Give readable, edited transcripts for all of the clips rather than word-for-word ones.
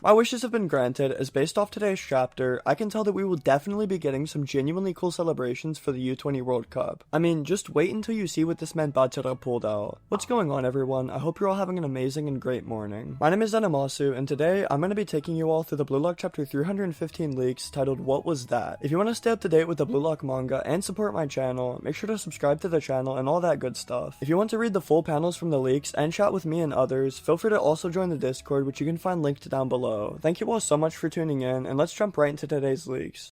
My wishes have been granted, as based off today's chapter, I can tell that we will definitely be getting some genuinely cool celebrations for the U20 World Cup. I mean, just wait until you see what this man Bachira pulled out. What's going on, everyone? I hope you're all having an amazing and great morning. My name is Animasu, and today I'm going to be taking you all through the BLUELOCK chapter 315 leaks titled What Was That? If you want to stay up to date with the BLUELOCK manga and support my channel, make sure to subscribe to the channel and all that good stuff. If you want to read the full panels from the leaks and chat with me and others, feel free to also join the Discord, which you can find linked down below. Thank you all so much for tuning in, and let's jump right into today's leaks.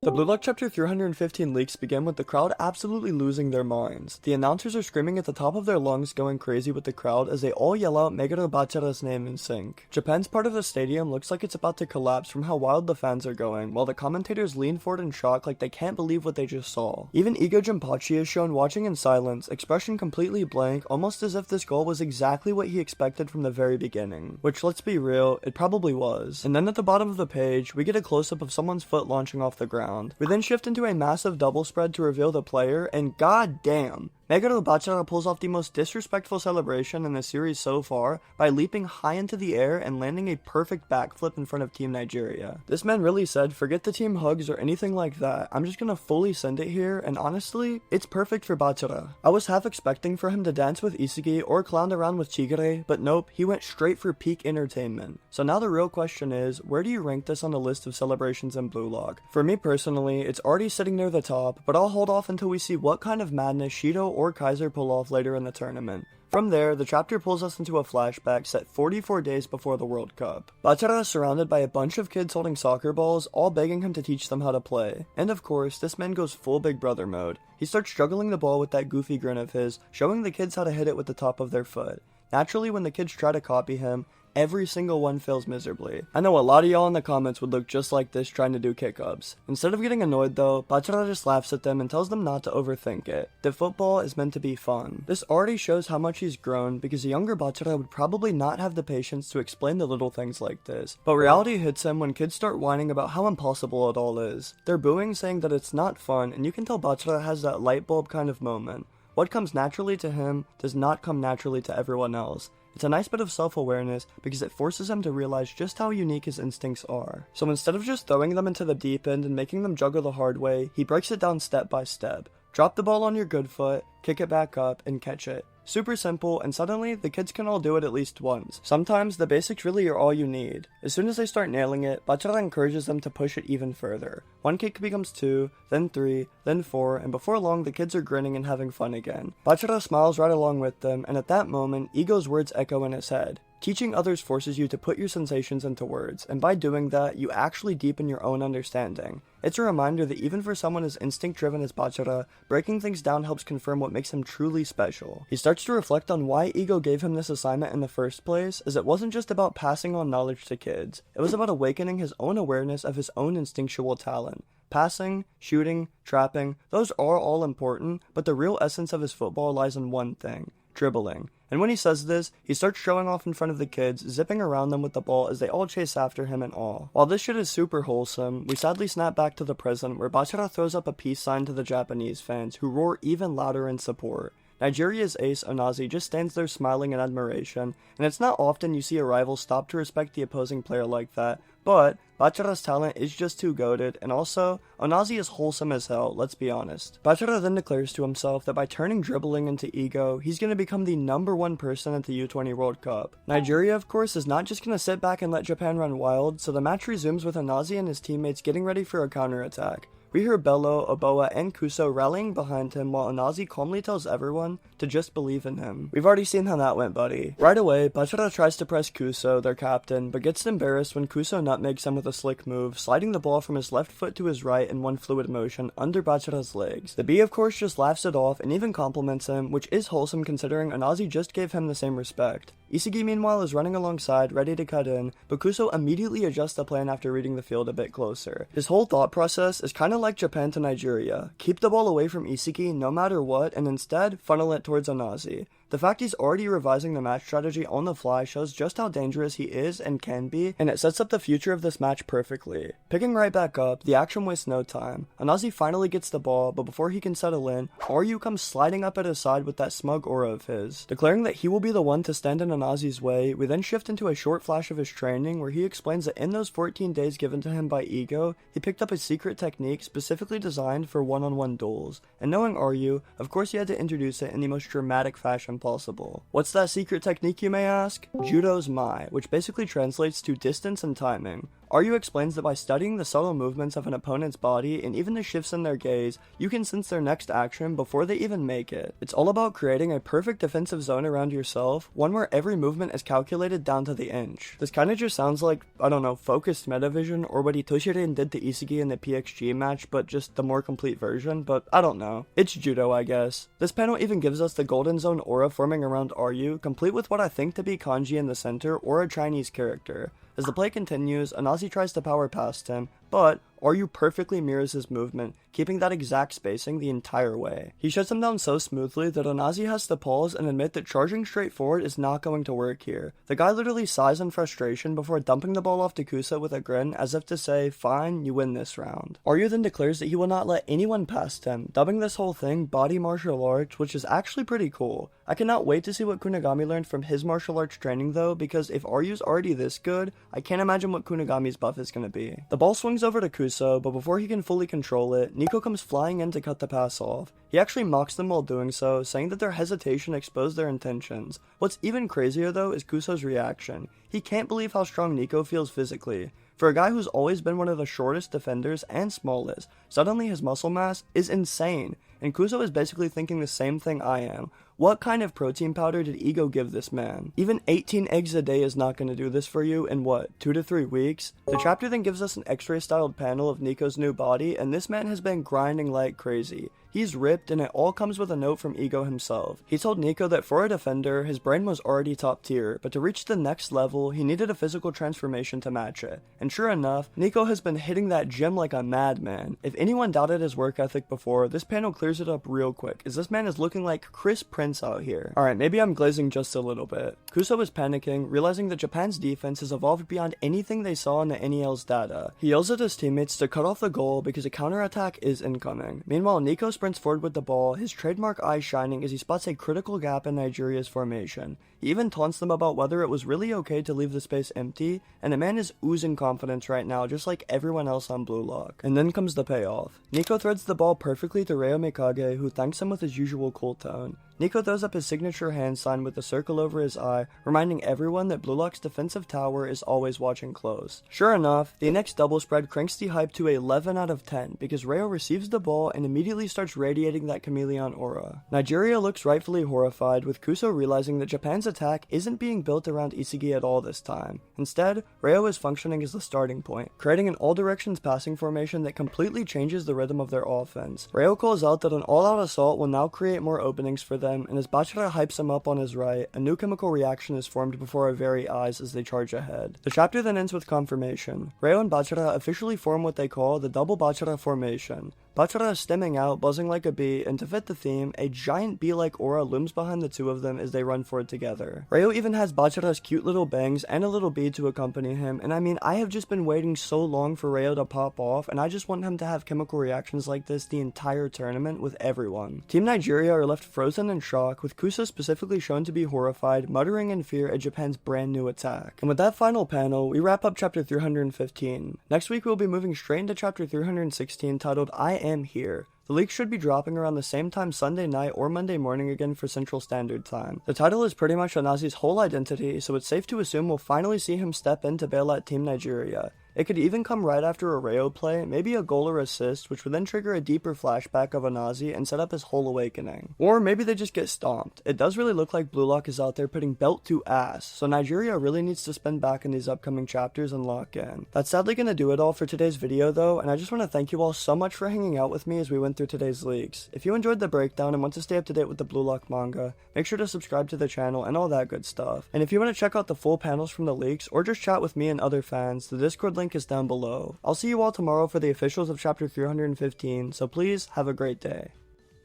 The BLUELOCK chapter 315 leaks begin with the crowd absolutely losing their minds. The announcers are screaming at the top of their lungs, going crazy with the crowd as they all yell out Meguro Bachira's name in sync. Japan's part of the stadium looks like it's about to collapse from how wild the fans are going, while the commentators lean forward in shock like they can't believe what they just saw. Even Ego Jinpachi is shown watching in silence, expression completely blank, almost as if this goal was exactly what he expected from the very beginning. Which, let's be real, it probably was. And then at the bottom of the page, we get a close-up of someone's foot launching off the ground. We then shift into a massive double spread to reveal the player, and goddamn, Meguro Bachira pulls off the most disrespectful celebration in the series so far by leaping high into the air and landing a perfect backflip in front of Team Nigeria. This man really said, forget the team hugs or anything like that, I'm just gonna fully send it here, and honestly, it's perfect for Bachira. I was half expecting for him to dance with Isagi or clown around with Chigure, but nope, he went straight for peak entertainment. So now the real question is, where do you rank this on the list of celebrations in BLUELOCK? For me personally, it's already sitting near the top, but I'll hold off until we see what kind of madness Shido or Kaiser pull off later in the tournament. From there, the chapter pulls us into a flashback set 44 days before the World Cup. Bachira is surrounded by a bunch of kids holding soccer balls, all begging him to teach them how to play. And of course, this man goes full Big Brother mode. He starts juggling the ball with that goofy grin of his, showing the kids how to hit it with the top of their foot. Naturally, when the kids try to copy him, every single one fails miserably. I know a lot of y'all in the comments would look just like this trying to do kick-ups. Instead of getting annoyed though, Bachira just laughs at them and tells them not to overthink it. That football is meant to be fun. This already shows how much he's grown, because a younger Bachira would probably not have the patience to explain the little things like this. But reality hits him when kids start whining about how impossible it all is. They're booing, saying that it's not fun, and you can tell Bachira has that light bulb kind of moment. What comes naturally to him does not come naturally to everyone else. It's a nice bit of self-awareness because it forces him to realize just how unique his instincts are. So instead of just throwing them into the deep end and making them juggle the hard way, he breaks it down step by step. Drop the ball on your good foot, kick it back up, and catch it. Super simple, and suddenly, the kids can all do it at least once. Sometimes, the basics really are all you need. As soon as they start nailing it, Bachira encourages them to push it even further. One kick becomes 2, then 3, then 4, and before long, the kids are grinning and having fun again. Bachira smiles right along with them, and at that moment, Ego's words echo in his head. Teaching others forces you to put your sensations into words, and by doing that, you actually deepen your own understanding. It's a reminder that even for someone as instinct-driven as Bachira, breaking things down helps confirm what makes him truly special. He starts to reflect on why Ego gave him this assignment in the first place, as it wasn't just about passing on knowledge to kids. It was about awakening his own awareness of his own instinctual talent. Passing, shooting, trapping, those are all important, but the real essence of his football lies in one thing: dribbling. And when he says this, he starts showing off in front of the kids, zipping around them with the ball as they all chase after him in awe. While this shit is super wholesome, we sadly snap back to the present where Bachira throws up a peace sign to the Japanese fans, who roar even louder in support. Nigeria's ace, Onazi, just stands there smiling in admiration, and it's not often you see a rival stop to respect the opposing player like that, but Bachira's talent is just too goated, and also, Onazi is wholesome as hell, let's be honest. Bachira then declares to himself that by turning dribbling into ego, he's gonna become the #1 person at the U20 World Cup. Nigeria, of course, is not just gonna sit back and let Japan run wild, so the match resumes with Onazi and his teammates getting ready for a counterattack. We hear Bello, Oboa, and Kuso rallying behind him while Onazi calmly tells everyone to just believe in him. We've already seen how that went, buddy. Right away, Bachira tries to press Kuso, their captain, but gets embarrassed when Kuso nutmegs him with a slick move, sliding the ball from his left foot to his right in one fluid motion under Bachira's legs. The B, of course, just laughs it off and even compliments him, which is wholesome considering Onazi just gave him the same respect. Isagi meanwhile is running alongside, ready to cut in, but Kuso immediately adjusts the plan after reading the field a bit closer. His whole thought process is kinda like Japan to Nigeria. Keep the ball away from Isagi no matter what, and instead funnel it towards Onazi. The fact he's already revising the match strategy on the fly shows just how dangerous he is and can be, and it sets up the future of this match perfectly. Picking right back up, the action wastes no time. Onazi finally gets the ball, but before he can settle in, REO comes sliding up at his side with that smug aura of his. Declaring that he will be the one to stand in Onazi's way, we then shift into a short flash of his training where he explains that in those 14 days given to him by Ego, he picked up a secret technique specifically designed for one-on-one duels, and knowing REO, of course he had to introduce it in the most dramatic fashion possible. What's that secret technique, you may ask? Judo's Mai, which basically translates to distance and timing. REO explains that by studying the subtle movements of an opponent's body and even the shifts in their gaze, you can sense their next action before they even make it. It's all about creating a perfect defensive zone around yourself, one where every movement is calculated down to the inch. This kinda just sounds like, I don't know, focused metavision or what itoshi did to Isagi in the PXG match, but just the more complete version, but I don't know. It's judo, I guess. This panel even gives us the golden zone aura forming around REO, complete with what I think to be kanji in the center or a Chinese character. As the play continues, Onazi tries to power past him, but REO perfectly mirrors his movement, keeping that exact spacing the entire way. He shuts him down so smoothly that Onazi has to pause and admit that charging straight forward is not going to work here. The guy literally sighs in frustration before dumping the ball off to Kusa with a grin as if to say, fine, you win this round. REO then declares that he will not let anyone past him, dubbing this whole thing body martial arts, which is actually pretty cool. I cannot wait to see what Kunigami learned from his martial arts training though, because if REO's already this good, I can't imagine what Kunigami's buff is going to be. The ball swings over to Kusa, but before he can fully control it, Nico comes flying in to cut the pass off. He actually mocks them while doing so, saying that their hesitation exposed their intentions. What's even crazier though is Kusa's reaction. He can't believe how strong Nico feels physically. For a guy who's always been one of the shortest defenders and smallest, suddenly his muscle mass is insane, and Kusa is basically thinking the same thing I am. What kind of protein powder did Ego give this man? Even 18 eggs a day is not going to do this for you in what, 2 to 3 weeks? The chapter then gives us an x-ray styled panel of Nico's new body, and this man has been grinding like crazy. He's ripped, and it all comes with a note from Ego himself. He told Nico that for a defender, his brain was already top tier, but to reach the next level, he needed a physical transformation to match it. And sure enough, Nico has been hitting that gym like a madman. If anyone doubted his work ethic before, this panel clears it up real quick, as this man is looking like Chris Prince out here. Alright, maybe I'm glazing just a little bit. Kusa was panicking, realizing that Japan's defense has evolved beyond anything they saw in the NEL's data. He yells at his teammates to cut off the goal because a counterattack is incoming. Meanwhile, Nico sprints forward with the ball, his trademark eye shining as he spots a critical gap in Nigeria's formation. He even taunts them about whether it was really okay to leave the space empty, and the man is oozing confidence right now, just like everyone else on BLUELOCK. And then comes the payoff. Nico threads the ball perfectly to REO Mikage, who thanks him with his usual cool tone. Nico throws up his signature hand sign with a circle over his eye, reminding everyone that BLUELOCK's defensive tower is always watching close. Sure enough, the next double spread cranks the hype to 11 out of 10 because REO receives the ball and immediately starts radiating that chameleon aura. Nigeria looks rightfully horrified, with Kusa realizing that Japan's attack isn't being built around Isagi at all this time. Instead, REO is functioning as the starting point, creating an all-directions passing formation that completely changes the rhythm of their offense. REO calls out that an all-out assault will now create more openings for them, and as Bachira hypes him up on his right, a new chemical reaction is formed before our very eyes as they charge ahead. The chapter then ends with confirmation. REO and Bachira officially form what they call the double Bachira formation. Bachira is stemming out, buzzing like a bee, and to fit the theme, a giant bee-like aura looms behind the two of them as they run forward together. REO even has Bachira's cute little bangs and a little bee to accompany him, and I mean, I have just been waiting so long for REO to pop off, and I just want him to have chemical reactions like this the entire tournament with everyone. Team Nigeria are left frozen in shock, with Kusa specifically shown to be horrified, muttering in fear at Japan's brand new attack. And with that final panel, we wrap up chapter 315. Next week we'll be moving straight into chapter 316 titled I Am Here. The leak should be dropping around the same time Sunday night or Monday morning again for Central Standard Time. The title is pretty much Onazi's whole identity, so it's safe to assume we'll finally see him step in to bail out Team Nigeria. It could even come right after a REO play, maybe a goal or assist, which would then trigger a deeper flashback of Onazi and set up his whole awakening. Or maybe they just get stomped. It does really look like BLUELOCK is out there putting belt to ass, so Nigeria really needs to spend back in these upcoming chapters and lock in. That's sadly gonna do it all for today's video though, and I just want to thank you all so much for hanging out with me as we went through today's leaks. If you enjoyed the breakdown and want to stay up to date with the BLUELOCK manga, make sure to subscribe to the channel and all that good stuff. And if you want to check out the full panels from the leaks, or just chat with me and other fans, the Discord link is down below. I'll see you all tomorrow for the officials of chapter 315, so please have a great day.